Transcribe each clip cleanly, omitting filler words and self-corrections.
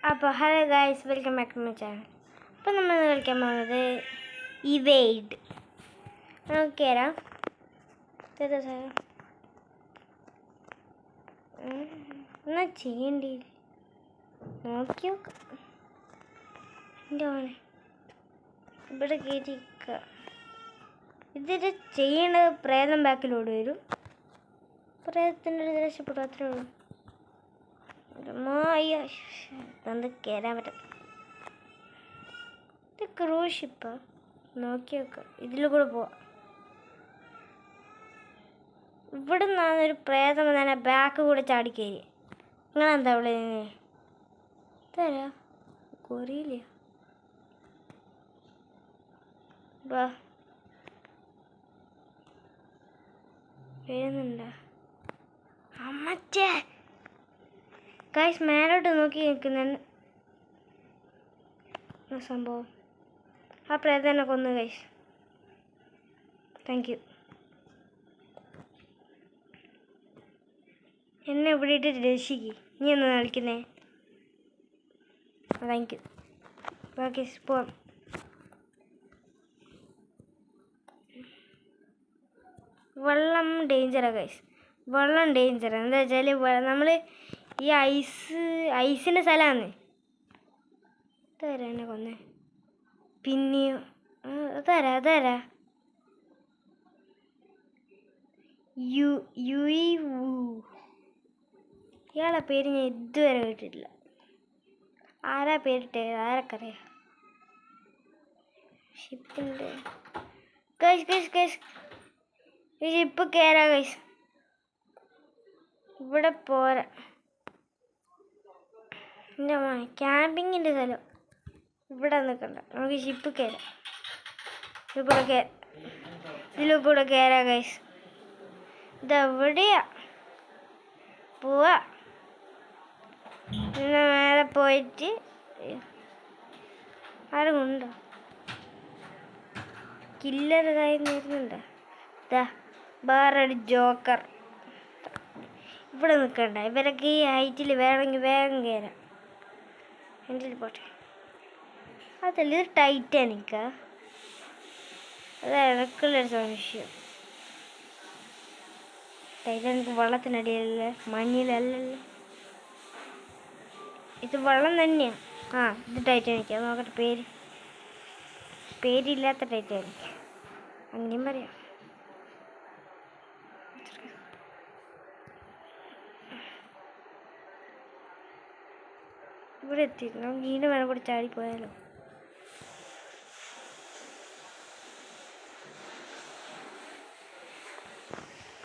അപ്പോൾ hello guys, welcome back to my channel. അപ്പോൾ നമ്മൾ കളിക്കാൻ പോകുന്നത് ഇവേഡ്. നമുക്ക് തരാം എന്നാ ചെയ്യണ്ടി നോക്കി നോക്കാം. എൻ്റെ മോനെ ഇവിടെ കയറ്റിക്കുക. ഇതിട്ട് ചെയ്യേണ്ടത് പ്രേതം ബാക്കിലോട് വരും. പ്രേതത്തിൻ്റെ ഒരു രക്ഷപ്പെടും, അത്രേ ഉള്ളൂ. അയ്യോ എന്ത് കയറാൻ പറ്റും. ഇത് ക്രൂസ് ഷിപ്പാ. നോക്കി നോക്കാം, ഇതിൽ കൂടെ പോവാം. ഇവിടെ നിന്നൊരു പ്രേതം തന്നെ ബാക്ക് കൂടെ ചാടിക്കയറി. അങ്ങനെ എന്താ ഇവിടെ തരാ കൊറിയില്ല. വാ വരുന്നുണ്ടോ അമ്മച്ചേ? ഗൈസ് മേലോട്ട് നോക്കി നിൽക്കുന്ന സംഭവം. ആ പ്രേതനെ കൊന്നു ഗൈസ്. Thank you. എന്നെ ഇവിടെ ഇട്ട് രക്ഷിക്ക്. നീ ഒന്ന് കളിക്കുന്നേ. Thank you. ഓക്കെ പോവാം. വെള്ളം ഡേഞ്ചറാണ് ഗൈസ്. വെള്ളം ഡേഞ്ചറാണ്. എന്താ വെച്ചാൽ നമ്മൾ ഈ ഐസിൻ്റെ സ്ഥലമാണ്. തരാ എന്നെ കൊന്നേ. പിന്നെയോ തരാ ഇയാളെ പേര് ഞാൻ ഇതുവരെ കേട്ടിട്ടില്ല. ആരാ പേരിട്ടേ? ആരൊക്കറിയാം? ഷിപ്പിൻ്റെ ഗൈസ് ഈ ഷിപ്പ് കയറാ ഗൈസ്. ഇവിടെ പോരാ. എൻ്റെ മോനെ ക്യാമ്പിങ്ങിൻ്റെ സ്ഥലം ഇവിടെ നിൽക്കണ്ട. നമുക്ക് ഷിപ്പ് കയറാം. ഇതിൽ കൂടെ കയറാം ഗൈസ്. ഇതെവിടെയാ പോവാ? പിന്നെ മേലെ പോയിട്ട് ആരും ഉണ്ടോ? കില്ലർ കായി നേരുന്നുണ്ടോ? ഇതാ വേറൊരു ജോക്കർ. ഇവിടെ നിൽക്കണ്ട. ഇവരൊക്കെ ഈ ഹൈറ്റിൽ വേണമെങ്കിൽ വേഗം കയറാം. എൻ്റെ പോട്ടെ. അതല്ല, ഇത് ടൈറ്റാനിക്കാ? അത് ഇടയ്ക്കുള്ളൊരു സംശയം. ടൈറ്റാനിക് വെള്ളത്തിനടിയല്ലേ, മഞ്ഞിലല്ലല്ലോ. ഇത് വെള്ളം തന്നെയാണ്. ആ ഇത് ടൈറ്റാനിക്കാ. നോക്കട്ടെ പേരില്ലാത്ത ടൈറ്റാനിക്, അങ്ങനെയും പറയാം. ഇവിടെ എത്തിയിരുന്നു. നമുക്ക് ഇതിൻ്റെ മേലെ കൂടെ ചാടിപ്പോയാലോ?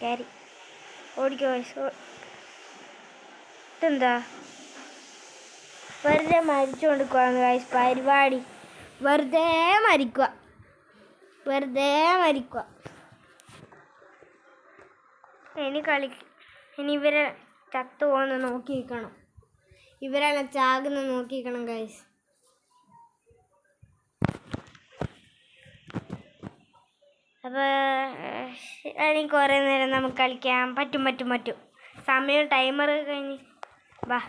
കയറി ഓടിക്കോ. ഇതെന്താ വെറുതെ മരിച്ചുകൊണ്ടിരിക്കുകയാണ് ഗൈസ് പരിപാടി. വെറുതെ മരിക്കുക. ഇനി ഇവരെ ചത്തു പോകുന്ന നോക്കി നിൽക്കണം. ഇവരെല്ലാം ചാകുന്ന നോക്കി നിൽക്കണം ഗൈസ്. അപ്പോൾ എനിക്ക് കുറേ നേരം നമുക്ക് കളിക്കാൻ പറ്റും. സമയം ടൈമർ കഴിഞ്ഞ് വാ,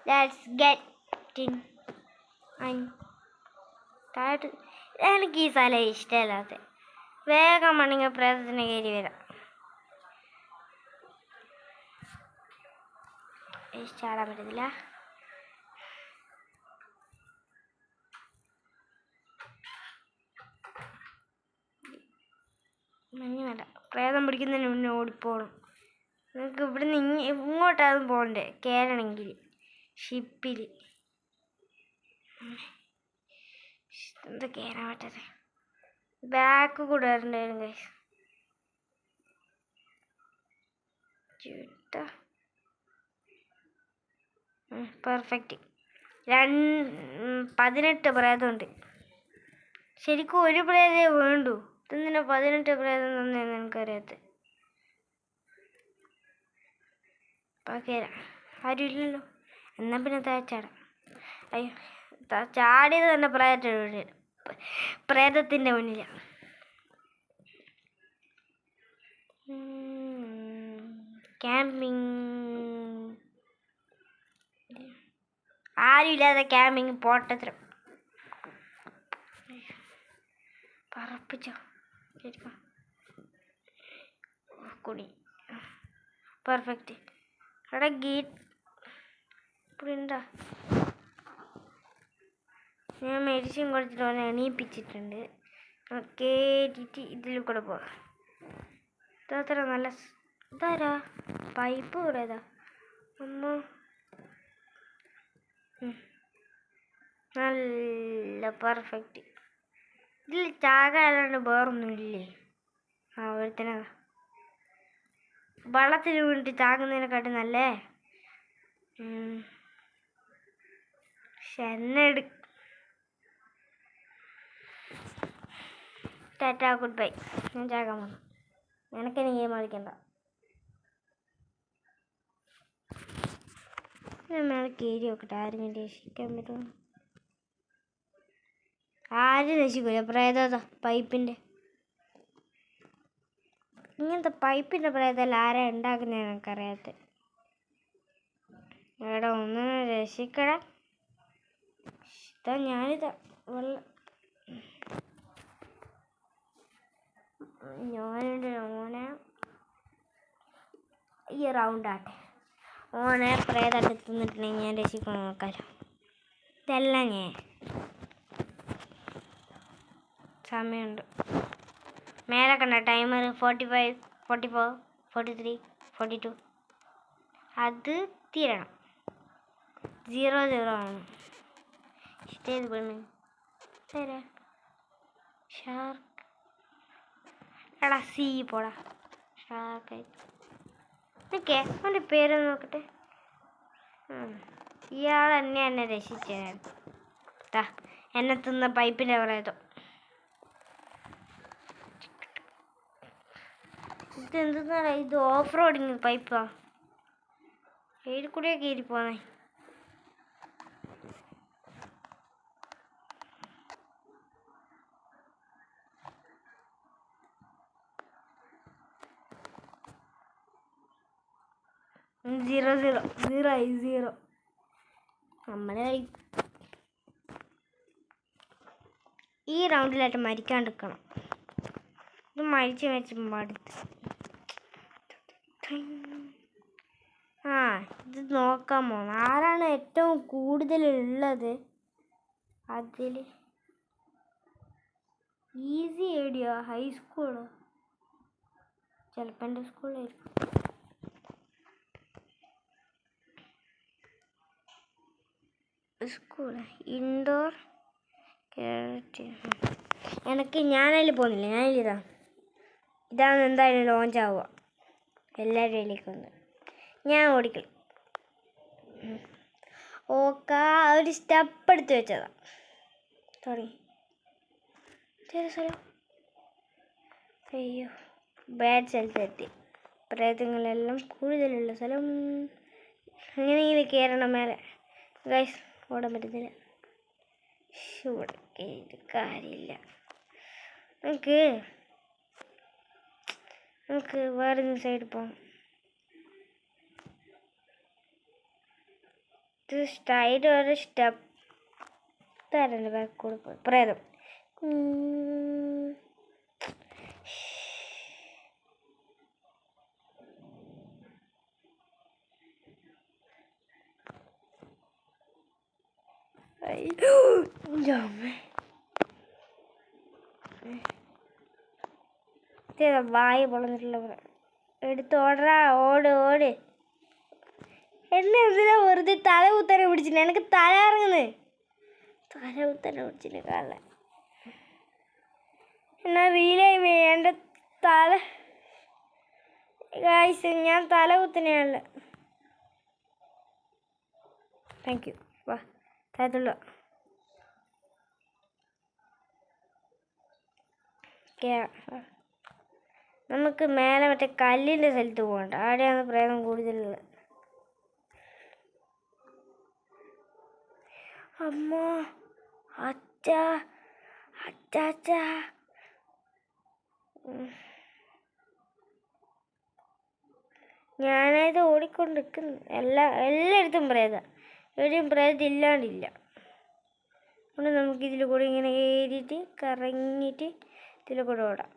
ലെറ്റ്സ് ഗെറ്റ് ഇൻ. താഴോട്ട് എനിക്ക് ഈ സ്ഥലം ഇഷ്ടമല്ലാത്ത. വേഗം വേണമെങ്കിൽ പ്രേതത്തിന് കയറി വരാം. ചാടാൻ പറ്റത്തില്ല. മഞ്ഞ വേണ്ട. പ്രേതം പിടിക്കുന്നതിന് മുന്നേ ഓടിപ്പോകണം. നിങ്ങൾക്ക് ഇവിടുന്ന് ഇങ്ങോട്ടാണ് പോകണ്ടേ കയറണമെങ്കിൽ ഷിപ്പിൽ. എന്താ കയറാൻ പറ്റാതെ? ബാക്ക് കൂടെ വരേണ്ടി വരും ഗൈസ്. പെർഫെക്റ്റ്. 18 പ്രേതമുണ്ട്. ശരിക്കും ഒരു പ്രേതേ വേണ്ടൂ. ഇതെന്തിനാ 18 പ്രേതം തന്നെയെന്ന് എനിക്കറിയാത്ത. ആരും ഇല്ലല്ലോ. എന്നാൽ പിന്നെ ചാടാം. അയ്യോ ചാടിയത് തന്നെ പ്രേതത്തിൻ്റെ മുന്നിലാണ്. ക്യാമ്പിങ് ആരുമില്ലാതെ ക്യാമ്പിങ് പോട്ടത്തിലും പറപ്പിച്ചോ ശരിക്കും കുടി പെർഫെക്റ്റ്. അവിടെ ഗേറ്റ് പ്രിൻ്റാ. ഞാൻ മെഡിസിൻ കൊടുത്തിട്ട് അവനെ എണീപ്പിച്ചിട്ടുണ്ട്. കേട്ടിട്ട് ഇതിൽ കൂടെ പോവാം. ഇതത്ര നല്ല ഇതാരാ പൈപ്പ് കൂടെ ഇതാ അമ്മ. നല്ല പെർഫെക്റ്റ്. ഇതിൽ ചാകാലാണ്ട് വേറൊന്നുമില്ലേ? ആ ഒരുത്തനതാ വള്ളത്തിൽ വീണിട്ട് ചാകുന്നതിനെക്കാട്ടും നല്ലേ. എന്നെടു ടാറ്റാ ഗുഡ് ബൈ. ഞാൻ ചാകാൻ വന്നു. നിനക്കെന്നെ ഗെയിം കളിക്കണ്ട. മേലെ കയറി നോക്കട്ടെ ആരും രക്ഷിക്കാൻ പറ്റുമോ. ആരും രക്ഷിക്കൂല. പ്രേതത പൈപ്പിൻ്റെ ഇങ്ങനത്തെ പൈപ്പിൻ്റെ പ്രേതമല്ല ആരാ ഉണ്ടാക്കുന്നത് എനിക്കറിയാത്ത. എടാ ഒന്നിനെ രക്ഷിക്കടാ. ഇതാ ഞാനിതാ വെള്ളം ഞാനുണ്ട്. ഓനെ ഈ റൗണ്ടാട്ടെ. ഓനെ പ്രേതമായിട്ട് തിന്നിട്ടുണ്ടെങ്കിൽ ഞാൻ രക്ഷിക്കണം നോക്കാലോ. ഇതെല്ലാം ഞാൻ സമയമുണ്ട്. മേലെ കണ്ട ടൈമർ 45, 44, 43, 42 അത് തീരണം. 00 ആണ്. ഇഷ്ടേത് പെണ്ണ് തരാ ഷാർക്ക്. എടാ സീ പോടാ ഷാർക്കായി. ഓക്കെ അവൻ്റെ പേരൊന്ന് നോക്കട്ടെ. ഇയാൾ എന്നെ രക്ഷിച്ചായിരുന്നു. എന്നെ തിന്ന പൈപ്പിൻ്റെ പറയത്തോ. ഇതെന്താ ഇത്? ഓഫ് റോഡിങ് പൈപ്പാ. ഏതിൽ കൂടെയാ കയറി പോന്നേ? സീറോ നമ്മളെ ഈ റൗണ്ടിലായിട്ട് മരിക്കാണ്ടിരിക്കണം. ഇത് മരിച്ച് മടുത്ത്. ഇത് നോക്കാൻ പോണം ആരാണ് ഏറ്റവും കൂടുതലുള്ളത്. അതിൽ ഈസി ഏടിയോ ഹൈസ്കൂളോ? ചിലപ്പോൾ എൻ്റെ സ്കൂളായിരിക്കും. സ്കൂൾ ഇൻഡോർ എനിക്ക് ഞാനതിൽ പോകുന്നില്ല. ഇതാണ് എന്തായാലും ലോഞ്ച് ആവുക. എല്ലാവരും അതിലേക്ക് വന്ന് ഞാൻ ഓടിക്കളി. ഒരു സ്റ്റെപ്പ് എടുത്ത് വെച്ചതാ. തുടങ്ങി സ്ഥലം. അയ്യോ ബാഡ് സ്ഥലത്തെത്തി. പ്രേതങ്ങളെല്ലാം കൂടുതലുള്ള സ്ഥലം. അങ്ങനെ കയറണം മേലെ. ഗൈസ് ഓടാൻ പറ്റുന്നില്ല. ഇവിടെ കയറിയിട്ട് കാര്യമില്ല. നമുക്ക് വേറെ സൈഡിൽ പോകാം. ഇത് സ്റ്റൈഡ് ഒരു സ്റ്റെപ്പ് തരണ്ട്. ബാക്ക് കൂടെ പോയി പ്രേതം. വായ പൊളന്നിട്ടുള്ള എടുത്ത് ഓടറാ. ഓട് എന്നെ എന്തിനാ വെറുതെ തല കുത്തനെ പിടിച്ചില്ല. എനിക്ക് തല ഇറങ്ങുന്നത്. തല കുത്തനെ പിടിച്ചില്ല കാല. എന്നാ റീലായി എൻ്റെ തല. ഗായ്സ് ഞാൻ തല കുത്തനെയാണല്ലോ. Thank you. വാ താഴത്തുള്ള നമുക്ക് മേലെ മറ്റേ കല്ലിൻ്റെ സ്ഥലത്ത് പോകണ്ട. അവിടെയാണ് പ്രേതം കൂടുതലുള്ളത്. അമ്മ അച്ചാ ഞാനത് ഓടിക്കൊണ്ടിരിക്കുന്നു. എല്ലായിടത്തും പ്രേതം. എവിടെയും പ്രേതം ഇല്ലാണ്ടില്ല. അതുകൊണ്ട് നമുക്ക് ഇതിൽ കൂടെ ഇങ്ങനെ കയറിയിട്ട് കറങ്ങിയിട്ട് ഇതിൽ കൂടെ ഓടാം.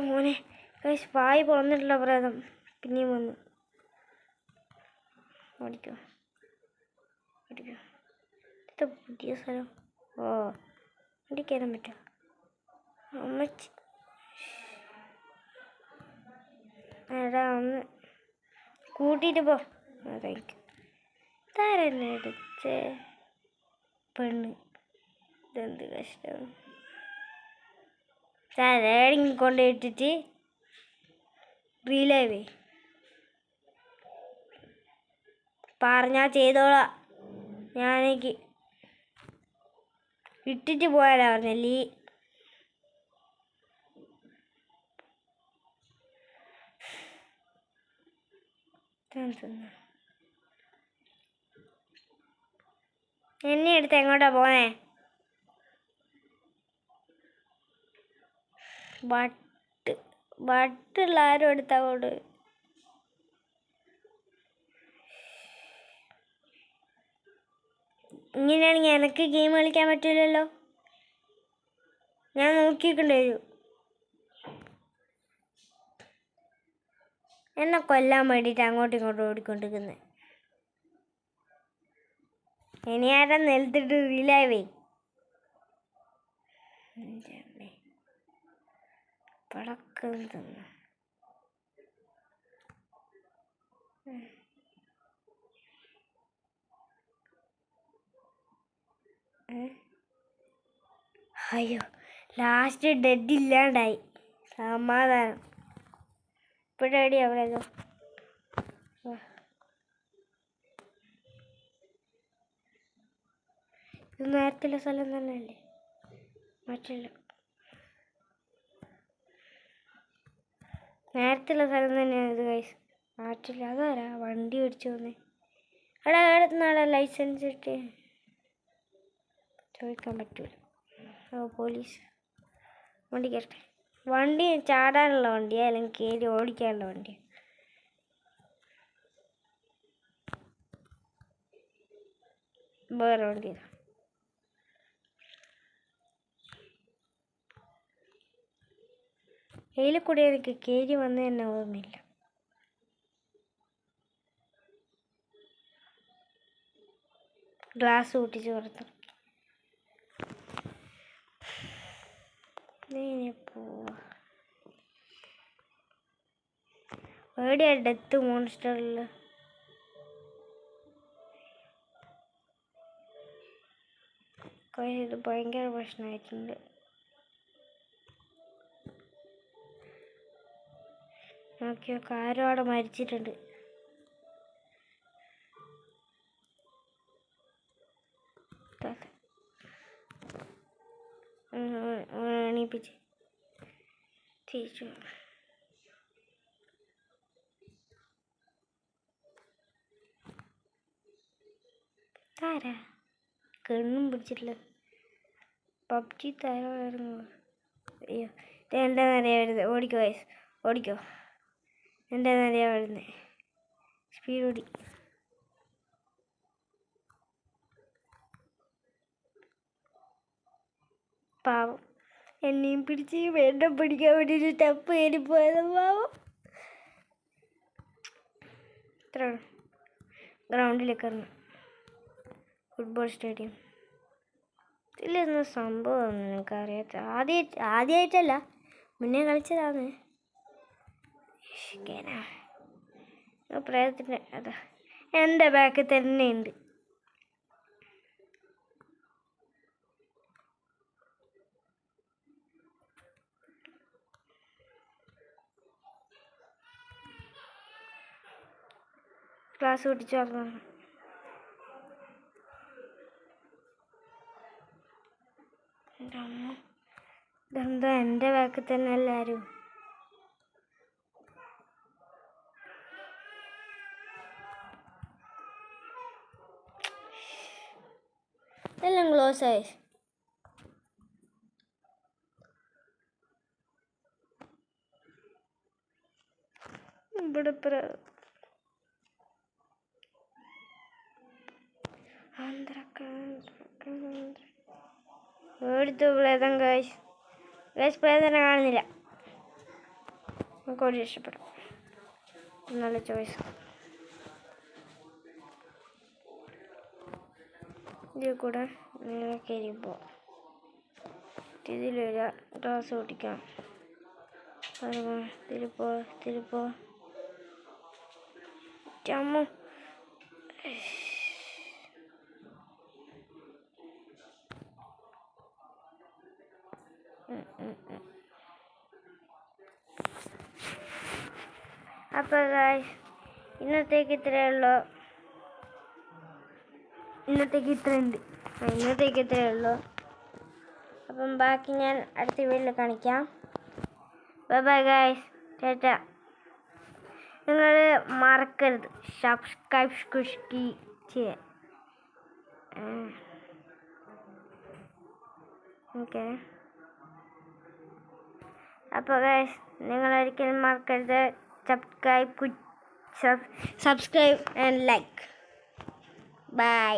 മോനെ വായി പൊളന്നിട്ടുള്ള പ്രേതം പിന്നെയും വന്നു. ഓടിക്കോ ഓടിക്കോ. ഇത് പുതിയ സ്ഥലം. ഓ വണ്ടി കയറാൻ പറ്റുമോ? അമ്മച്ചി എടാ ഒന്ന് കൂട്ടിയിട്ട് പോ. അതെനിക്ക് താരന്നെ എടുത്തേ പെണ്ണ്. ഇതെന്ത് കഷ്ടം. തലേടിങ്ങി കൊണ്ടിട്ടിട്ട് റീലൈവേ പറഞ്ഞാൽ ചെയ്തോളാം. ഞാനേക്ക് ഇട്ടിട്ട് പോയാലാ പറഞ്ഞല്ലേ. എന്നെ എടുത്ത് എങ്ങോട്ടാ പോണേ? ബട്ടുള്ള ആരും എടുത്തങ്ങോട്ട്. ഇങ്ങനെയാണെങ്കിൽ എനിക്ക് ഗെയിം കളിക്കാൻ പറ്റില്ലല്ലോ. ഞാൻ നോക്കിയിട്ടുണ്ടേ. എന്നെ കൊല്ലാൻ വേണ്ടിയിട്ട് അങ്ങോട്ടും ഇങ്ങോട്ടും ഓടിക്കൊണ്ടിരിക്കുന്നത്. ഇനി ആരാ നിലത്തിട്ട് റീലാവേ പടക്കം തന്നു. അയ്യോ ലാസ്റ്റ് ഡെഡ് ഇല്ലാണ്ടായി. സമാധാനം. ഇപ്പോഴടി അവിടെയോ ഇത് നേരത്തുള്ള സ്ഥലം തന്നെയല്ലേ? മാറ്റില്ല. നേരത്തുള്ള സ്ഥലം തന്നെയാണ് ഇത് ഗൈസ്. മാറ്റില്ല. അതാരാ വണ്ടി ഓടിച്ചു വന്നേ? അവിടെ നാളെ ലൈസൻസ് ഇട്ട് ചോദിക്കാൻ പറ്റൂല. ഓ പോലീസ്. വണ്ടി കയറട്ടെ. വണ്ടി ചാടാനുള്ള വണ്ടിയാ അല്ലെങ്കിൽ കയറി ഓടിക്കാനുള്ള വണ്ടിയാ? വേറെ വണ്ടിയാ. ഇതിൽ കൂടെ എനിക്ക് കയറി വന്ന് തന്നെ ഓർമ്മയില്ല. ഗ്ലാസ് കൂട്ടിച്ച് പുറത്ത് പോവാ. എവിടെയാ ഡെത്ത് മോൺസ്റ്ററിൽ? ഇത് ഭയങ്കര പ്രശ്നമായിട്ടുണ്ട്. നോക്കിയോ ആരും അവിടെ മരിച്ചിട്ടുണ്ട്. എണീപ്പിച്ച് തിരിച്ചു. താരാ കണ്ണും പിടിച്ചിട്ടില്ല. പബ്ജി താരായിരുന്നു. അയ്യോ എൻ്റെ നിറയെ വരുന്നത്. ഓടിക്കോ വയസ്സ് ഓടിക്കോ. എൻ്റെ നിറയെ വരുന്നത്. സ്പീഡ് ഓടി. പാവം എന്നെയും പിടിച്ച് വേണ്ട പിടിക്കാൻ വേണ്ടിയിട്ട് സ്റ്റെപ്പ് കയറിപ്പോയത് പാവം. ഇത്ര ഗ്രൗണ്ടിലേക്ക് ഇറങ്ങും. Football stadium. ഇതിലെന്ന സംഭവം നിനക്കറിയാത്ത? ആദ്യമായിട്ടല്ല, മുന്നേ കളിച്ചതാണ്. പ്രേതത്തിൻ്റെ അതാ എൻ്റെ ബാക്കിൽ തന്നെ ഉണ്ട്. ക്ലാസ് പിടിച്ചു വന്നു. ഇതെന്താ എൻ്റെ ബാക്കിൽ തന്നെ എല്ലാവരും? എല്ലാം ക്ലോസ് ആയി. ഇവിടെ എടുത്തു പ്രേതം ഗൈസ്. പ്രേതനെ കാണുന്നില്ല. നമുക്ക് ഒരു ഇഷ്ടപ്പെടും. നല്ല ചോയ്സ്. ഇതിൽ കൂടെ നേരെ കയറിപ്പോ ഇതിലൊരു ഗ്ലാസ് ഓടിക്കാം. തിരിപ്പോ ചമ്മു. അപ്പോൾ ഗൈസ് ഇന്നത്തേക്ക് ഇത്രയേ ഉള്ളൂ. ഇന്നത്തേക്ക് ഇത്രയേ ഉള്ളൂ. അപ്പം ബാക്കി ഞാൻ അടുത്ത വീഡിയോയിൽ കാണിക്കാം. Bye guys. ടാറ്റാ. നിങ്ങൾ മറക്കരുത് സബ്സ്ക്രൈബ് ചെയ്യാൻ. ഓക്കെ. അപ്പോൾ ഗൈസ് നിങ്ങളൊരിക്കലും മറക്കരുത് സബ്സ്ക്രൈബ് ആൻഡ് ലൈക്ക്. ബൈ.